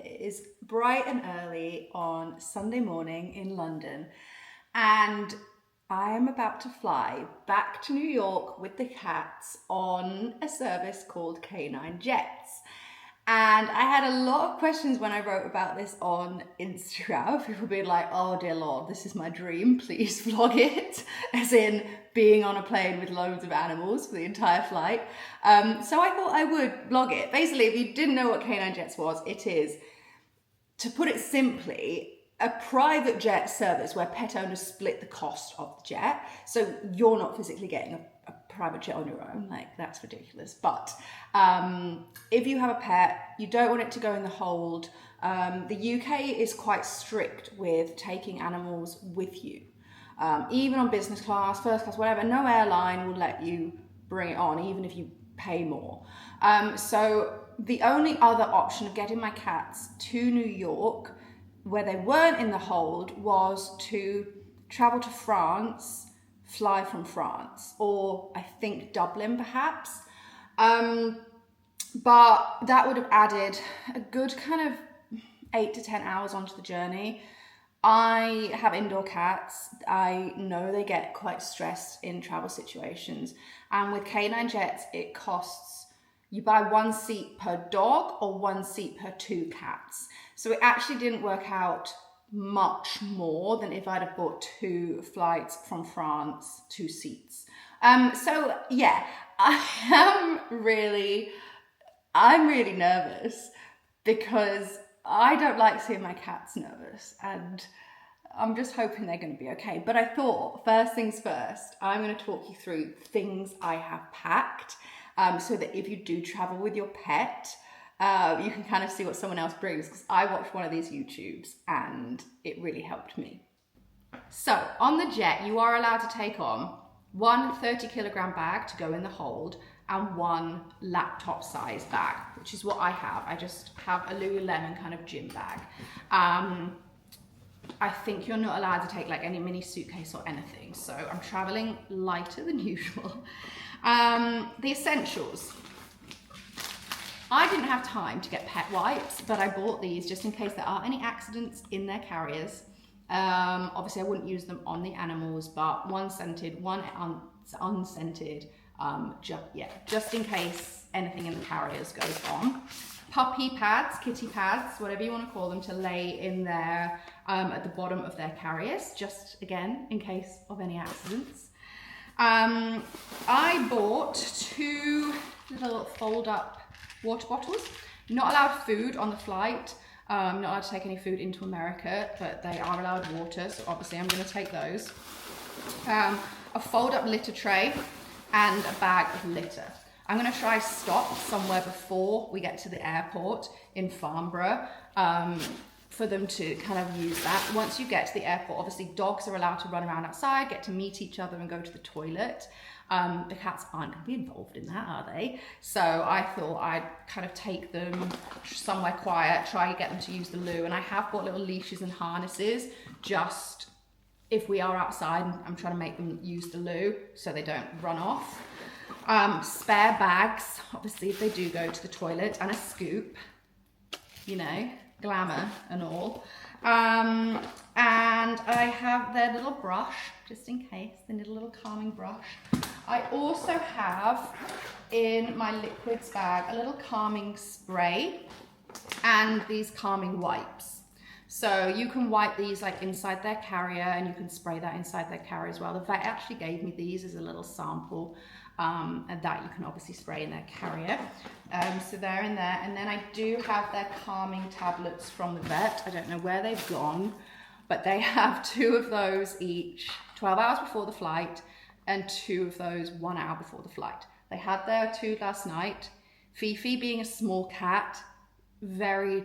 It is bright and early on Sunday morning in London, and I am about to fly back to New York with the cats on a service called K9 Jets. And I had a lot of questions when I wrote about this on Instagram. People being like, oh dear Lord, this is my dream, please vlog it. As in being on a plane with loads of animals for the entire flight. So I thought I would vlog it. Basically, if you didn't know what K9 Jets was, it is, to put it simply, a private jet service where pet owners split the cost of the jet. So you're not physically getting a private jet on your own, like that's ridiculous. But if you have a pet, you don't want it to go in the hold. The UK is quite strict with taking animals with you. Even on business class, first class, whatever, no airline will let you bring it on, even if you pay more. So the only other option of getting my cats to New York, where they weren't in the hold, was to travel to France, fly from France, or I think Dublin perhaps. But that would have added a good kind of 8 to 10 hours onto the journey. I have indoor cats. I know they get quite stressed in travel situations. And with K9 Jets, it costs, you buy 1 seat per dog or 1 seat per 2 cats. So it actually didn't work out much more than if I'd have bought 2 flights from France, 2 seats. So yeah, I'm really nervous because I don't like seeing my cats nervous, and I'm just hoping they're going to be okay. But I thought, first things first, I'm going to talk you through things I have packed, so that if you do travel with your pet, you can kind of see what someone else brings, because I watched one of these YouTubes and it really helped me. So on the jet, you are allowed to take on 1 30-kilogram bag to go in the hold and 1 laptop size bag, which is what I have. I just have a Lululemon kind of gym bag. I think you're not allowed to take like any mini suitcase or anything, so I'm traveling lighter than usual. The essentials. I didn't have time to get pet wipes, but I bought these just in case there are any accidents in their carriers. Obviously I wouldn't use them on the animals, but 1 scented, 1 unscented, just in case anything in the carriers goes on. Puppy pads, kitty pads, whatever you want to call them, to lay in there at the bottom of their carriers, just again in case of any accidents. I bought 2 little fold-up water bottles. Not allowed food on the flight. Not allowed to take any food into America, but they are allowed water, so obviously I'm going to take those. A fold-up litter tray and a bag of litter. I'm going to try stop somewhere before we get to the airport in Farnborough for them to kind of use that. Once you get to the airport, obviously dogs are allowed to run around outside, get to meet each other and go to the toilet. The cats aren't going to be involved in that, are they? So I thought I'd kind of take them somewhere quiet, try to get them to use the loo. And I have bought little leashes and harnesses, just if we are outside and I'm trying to make them use the loo so they don't run off. Spare bags, obviously if they do go to the toilet, and a scoop, you know, glamour and all. And I have their little brush, just in case, they need a little calming brush. I also have in my liquids bag a little calming spray and these calming wipes. So you can wipe these like inside their carrier, and you can spray that inside their carrier as well. The vet actually gave me these as a little sample, and that you can obviously spray in their carrier. So they're in there. And then I do have their calming tablets from the vet. I don't know where they've gone, but they have 2 of those each, 12 hours before the flight, and 2 of those 1 hour before the flight. They had their 2 last night. Fifi, being a small cat, very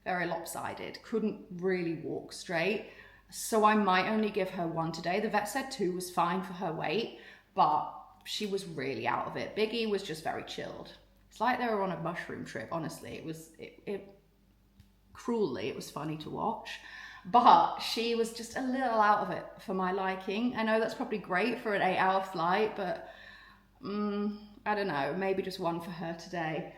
lopsided, couldn't really walk straight. So I might only give her 1 today. The vet said 2 was fine for her weight, but she was really out of it. Biggie was just very chilled. It's like they were on a mushroom trip, honestly. Cruelly, it was funny to watch. But she was just a little out of it for my liking. I know that's probably great for an 8-hour flight, but I don't know, maybe just 1 for her today.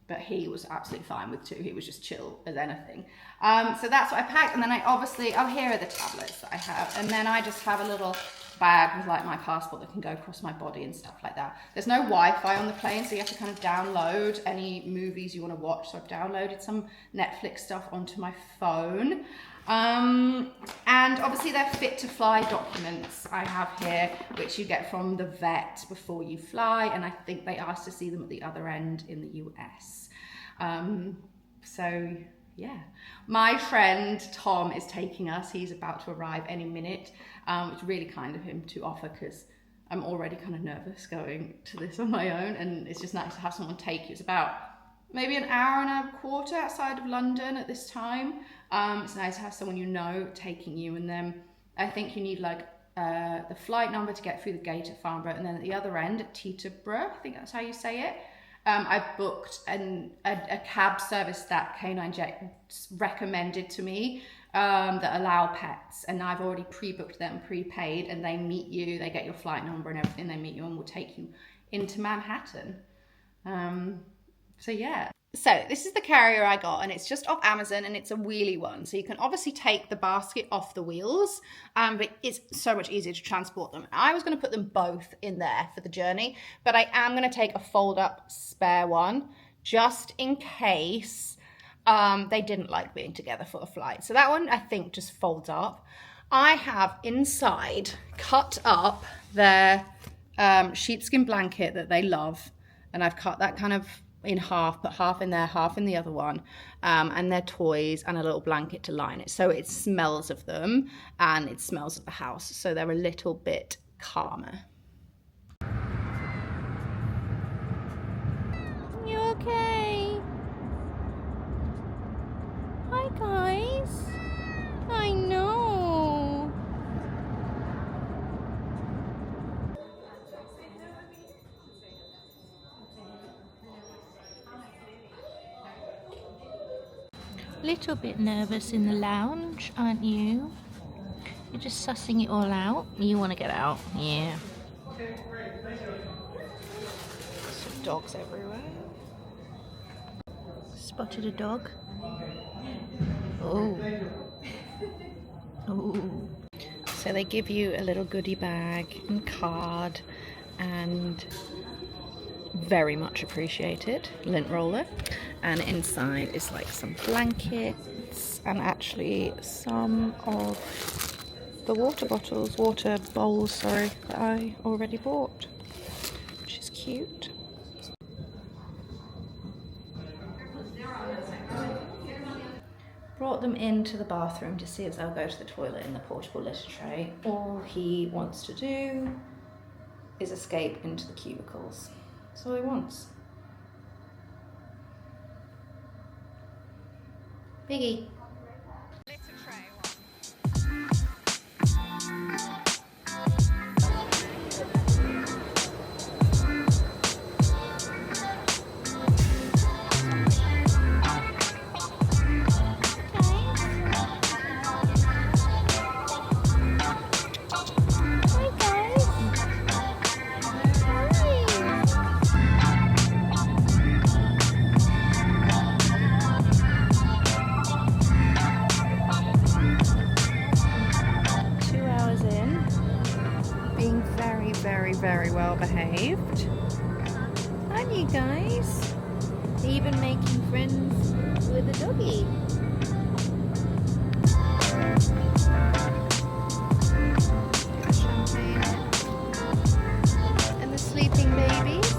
but he was absolutely fine with 2. He was just chill as anything. So that's what I packed. And then I obviously, oh, here are the tablets that I have. And then I just have a little bag with like my passport that can go across my body and stuff like that. There's no Wi-Fi on the plane, so you have to kind of download any movies you want to watch. So I've downloaded some Netflix stuff onto my phone. And obviously they're fit to fly documents I have here, which you get from the vet before you fly, and I think they asked to see them at the other end in the US. So yeah, my friend Tom is taking us. He's about to arrive any minute. It's really kind of him to offer, because I'm already kind of nervous going to this on my own, and it's just nice to have someone take you. It's about maybe an hour and a quarter outside of London at this time. It's nice to have someone you know taking you, and then I think you need like the flight number to get through the gate at Farnborough, and then at the other end at Teterborough, I think that's how you say it. I've booked a cab service that Canine Jet recommended to me that allow pets, and I've already pre-booked them, prepaid, and they meet you, they get your flight number and everything, they meet you and will take you into Manhattan. So yeah. So this is the carrier I got, and it's just off Amazon, and it's a wheelie one. So you can obviously take the basket off the wheels, but it's so much easier to transport them. I was going to put them both in there for the journey, but I am going to take a fold up spare one just in case they didn't like being together for a flight. So that one I think just folds up. I have inside cut up their sheepskin blanket that they love, and I've cut that kind of in half, put half in there, half in the other one, and their toys and a little blanket to line it, so it smells of them and it smells of the house, so they're a little bit calmer. You okay? Hi guys. I know. Little bit nervous in the lounge, aren't you? You're just sussing it all out. You want to get out, yeah. Some dogs everywhere. Spotted a dog. Oh. Oh. So they give you a little goodie bag and card, and very much appreciated lint roller, and inside is like some blankets and actually some of the water bowls, that I already bought, which is cute. Brought them into the bathroom to see if they'll go to the toilet in the portable litter tray. All he wants to do is escape into the cubicles. That's all he wants. Biggie. Very well behaved. Aren't you guys? Even making friends with the doggy. Champagne. And the sleeping babies.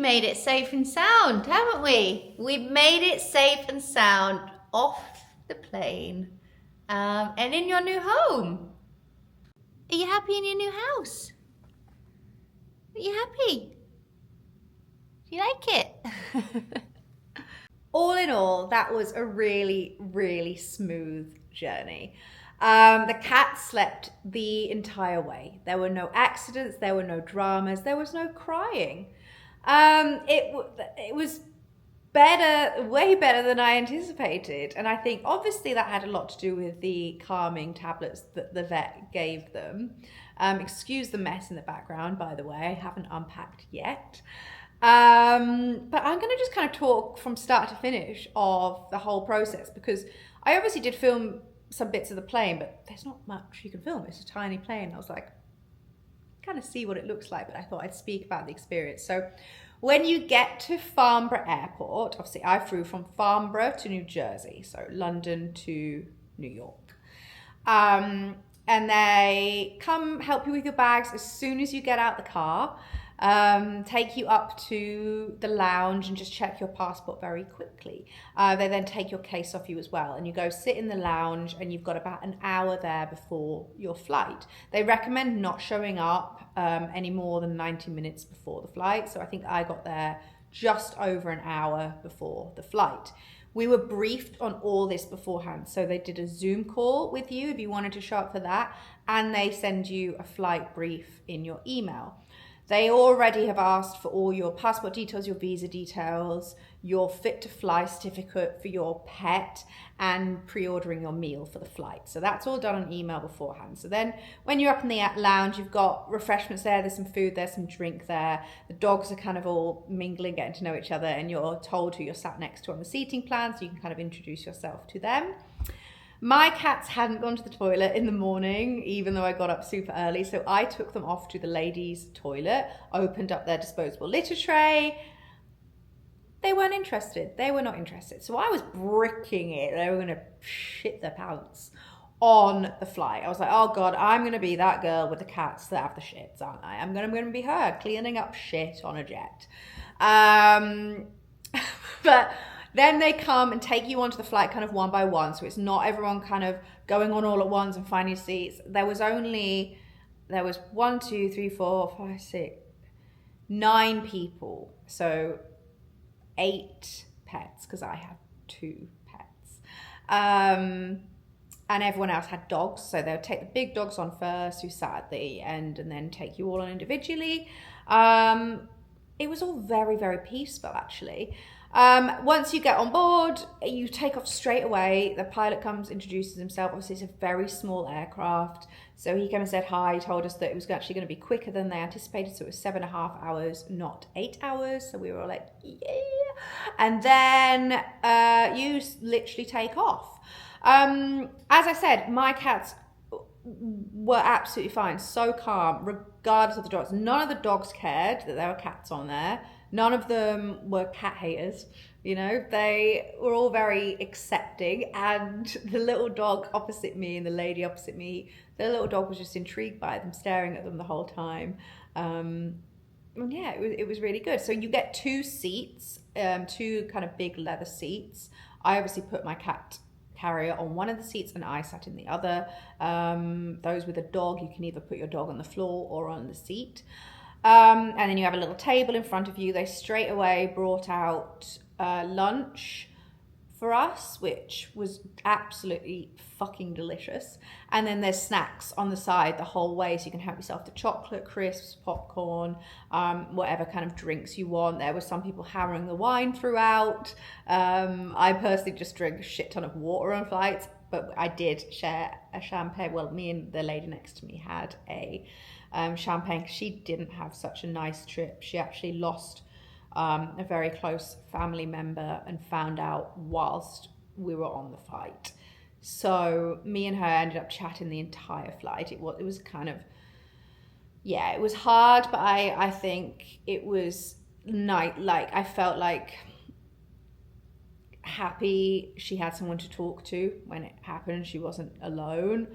made it safe and sound, haven't we? We've made it safe and sound off the plane and in your new home. Are you happy in your new house? Are you happy? Do you like it? All in all, that was a really, really smooth journey. The cat slept the entire way. There were no accidents, there were no dramas, there was no crying. It was better, way better than I anticipated. And I think obviously that had a lot to do with the calming tablets that the vet gave them. Excuse the mess in the background, by the way, I haven't unpacked yet. But I'm going to just kind of talk from start to finish of the whole process, because I obviously did film some bits of the plane, but there's not much you can film. It's a tiny plane. I was like, kind of see what it looks like, but I thought I'd speak about the experience. So when you get to Farnborough Airport, obviously I flew from Farnborough to New Jersey, so London to New York. And they come help you with your bags as soon as you get out the car. Take you up to the lounge and just check your passport very quickly. They then take your case off you as well, and you go sit in the lounge, and you've got about an hour there before your flight. They recommend not showing up any more than 90 minutes before the flight, so I think I got there just over an hour before the flight. We were briefed on all this beforehand, so they did a Zoom call with you if you wanted to show up for that, and they send you a flight brief in your email. They already have asked for all your passport details, your visa details, your fit to fly certificate for your pet, and pre-ordering your meal for the flight. So that's all done on email beforehand. So then when you're up in the lounge, you've got refreshments there, there's some food there, some drink there. The dogs are kind of all mingling, getting to know each other, and you're told who you're sat next to on the seating plan, so you can kind of introduce yourself to them. My cats hadn't gone to the toilet in the morning, even though I got up super early. So I took them off to the ladies' toilet, opened up their disposable litter tray. They weren't interested. They were not interested. So I was bricking it. They were going to shit their pants on the flight. I was like, oh God, I'm going to be that girl with the cats that have the shits, aren't I? I'm going to be her cleaning up shit on a jet. But then they come and take you onto the flight kind of one by one. So it's not everyone kind of going on all at once and finding seats. There was 1, 2, 3, 4, 5, 6, 9 people. So 8 pets, because I have 2 pets. And everyone else had dogs. So they would take the big dogs on first, who sat at the end, and then take you all on individually. It was all very, very peaceful, actually. Once you get on board, you take off straight away. The pilot comes, introduces himself. Obviously, it's a very small aircraft. So he came and said hi, told us that it was actually going to be quicker than they anticipated. So it was 7.5 hours, not 8 hours. So we were all like, yeah. And then you literally take off. As I said, my cats were absolutely fine, so calm, regardless of the dogs. None of the dogs cared that there were cats on there. None of them were cat haters, you know. They were all very accepting, and the little dog opposite me and the lady opposite me, the little dog was just intrigued by them, staring at them the whole time. And yeah, it was really good. So you get 2 seats, 2 kind of big leather seats. I obviously put my cat carrier on one of the seats and I sat in the other. Those with a dog, you can either put your dog on the floor or on the seat. And then you have a little table in front of you. They straight away brought out lunch for us, which was absolutely fucking delicious. And then there's snacks on the side the whole way, so you can help yourself to chocolate, crisps, popcorn, whatever kind of drinks you want. There were some people hammering the wine throughout. I personally just drink a shit ton of water on flights, but I did share a champagne. Well, me and the lady next to me had a champagne, because she didn't have such a nice trip. She actually lost a very close family member and found out whilst we were on the flight. So me and her ended up chatting the entire flight. It was kind of, yeah, it was hard, but I think it was like I felt like happy she had someone to talk to when it happened. She wasn't alone.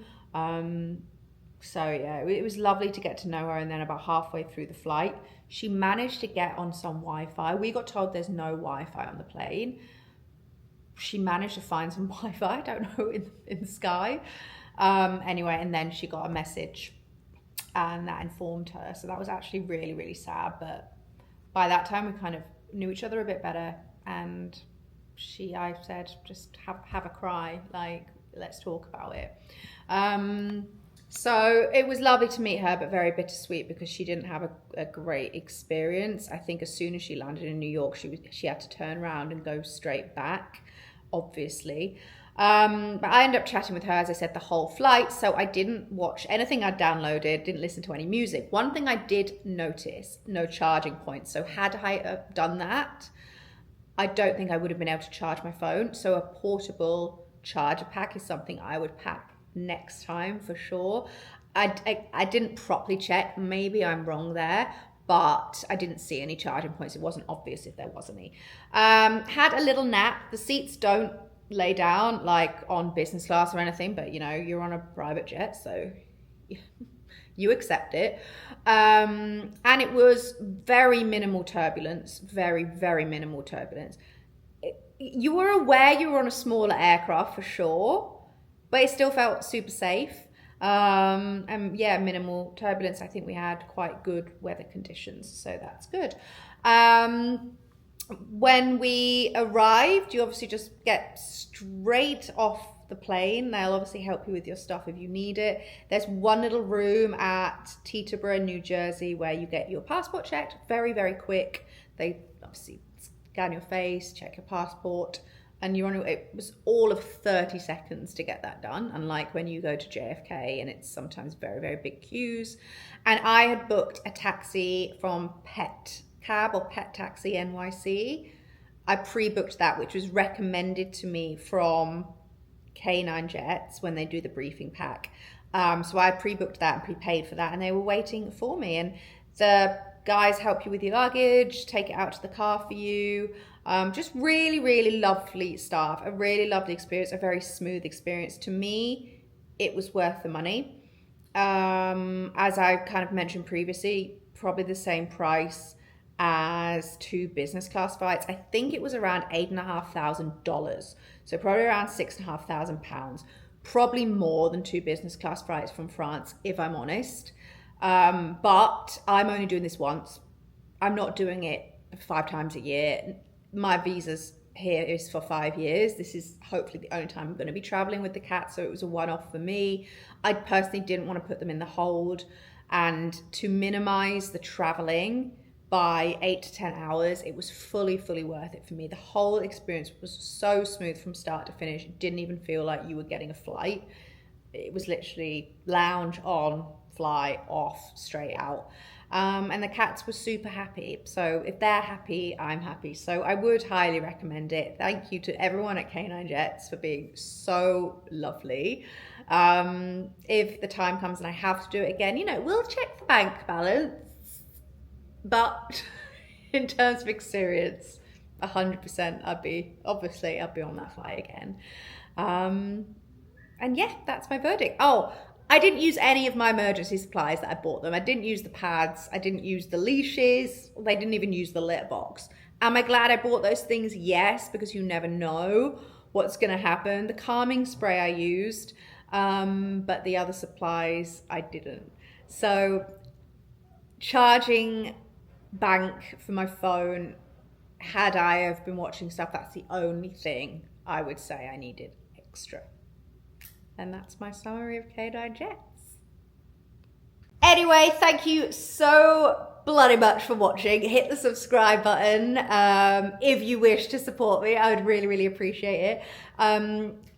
So yeah, it was lovely to get to know her. And then about halfway through the flight, she managed to get on some Wi-Fi. We got told there's no Wi-Fi on the plane. She managed to find some Wi-Fi, I don't know, in the sky. Anyway, and then she got a message and that informed her. So that was actually really, really sad. But by that time, we kind of knew each other a bit better. And I said, just have a cry, like, let's talk about it. So it was lovely to meet her, but very bittersweet because she didn't have a great experience. I think as soon as she landed in New York, she had to turn around and go straight back, obviously. But I ended up chatting with her, as I said, the whole flight. So I didn't watch anything I'd downloaded, didn't listen to any music. One thing I did notice, no charging points. So had I done that, I don't think I would have been able to charge my phone. So a portable charger pack is something I would pack next time for sure. I didn't properly check. Maybe I'm wrong there, but I didn't see any charging points. It wasn't obvious if there was any. Had a little nap. The seats don't lay down like on business class or anything, but you know, you're on a private jet, so you accept it. And it was very minimal turbulence, very, very minimal turbulence. You were aware you were on a smaller aircraft for sure, but it still felt super safe. And yeah, minimal turbulence. I think we had quite good weather conditions, so that's good. When we arrived, you obviously just get straight off the plane. They'll obviously help you with your stuff if you need it. There's one little room at Teterboro, New Jersey, where you get your passport checked. Very, very quick. They obviously scan your face, check your passport, and it was all of 30 seconds to get that done, unlike when you go to JFK and it's sometimes very, very big queues. And I had booked a taxi from Pet Cab or Pet Taxi NYC. I pre-booked that, which was recommended to me from K9 Jets when they do the briefing pack. So I pre-booked that and prepaid for that, and they were waiting for me. And the guys help you with your luggage, take it out to the car for you. Just really, really lovely staff, a really lovely experience, a very smooth experience. To me, it was worth the money. As I kind of mentioned previously, probably the same price as 2 business class flights. I think it was around $8,500. So probably around £6,500. Probably more than 2 business class flights from France, if I'm honest. But I'm only doing this once. I'm not doing it 5 times a year. My visa's here is for 5 years. This is hopefully the only time I'm going to be traveling with the cat, so it was a one-off for me. I personally didn't want to put them in the hold, and to minimize the traveling by 8 to 10 hours, it was fully worth it for me. The whole experience was so smooth from start to finish. It didn't even feel like you were getting a flight. It was literally lounge on, fly off, straight out. And the cats were super happy. So if they're happy, I'm happy. So I would highly recommend it. Thank you to everyone at K9 Jets for being so lovely. If the time comes and I have to do it again, we'll check the bank balance. But in terms of experience, 100% I'd be on that flight again. And yeah, that's my verdict. Oh, I didn't use any of my emergency supplies that I bought them. I didn't use the pads. I didn't use the leashes. They didn't even use the litter box. Am I glad I bought those things? Yes, because you never know what's going to happen. The calming spray I used, but the other supplies I didn't. So charging bank for my phone, had I have been watching stuff, that's the only thing I would say I needed extra. And that's my summary of K9 Jets. Anyway, thank you so bloody much for watching. Hit the subscribe button if you wish to support me. I would really appreciate it.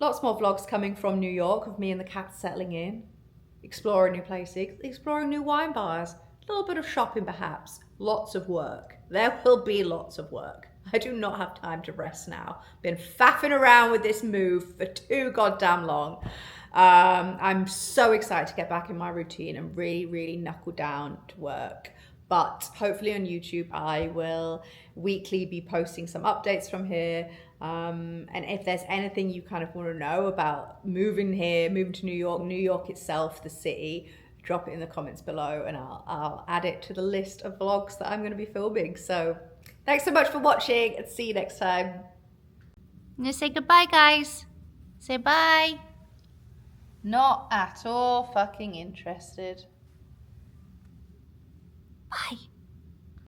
Lots more vlogs coming from New York of me and the cats settling in, exploring new places, exploring new wine bars, a little bit of shopping perhaps, lots of work. There will be lots of work. I do not have time to rest now. Been faffing around with this move for too goddamn long. I'm so excited to get back in my routine and really knuckle down to work. But hopefully on YouTube, I will weekly be posting some updates from here. And if there's anything you kind of want to know about moving here, moving to New York itself, the city, drop it in the comments below and I'll add it to the list of vlogs that I'm going to be filming. So thanks so much for watching and see you next time. Now say goodbye, guys. Say bye. Not at all fucking interested.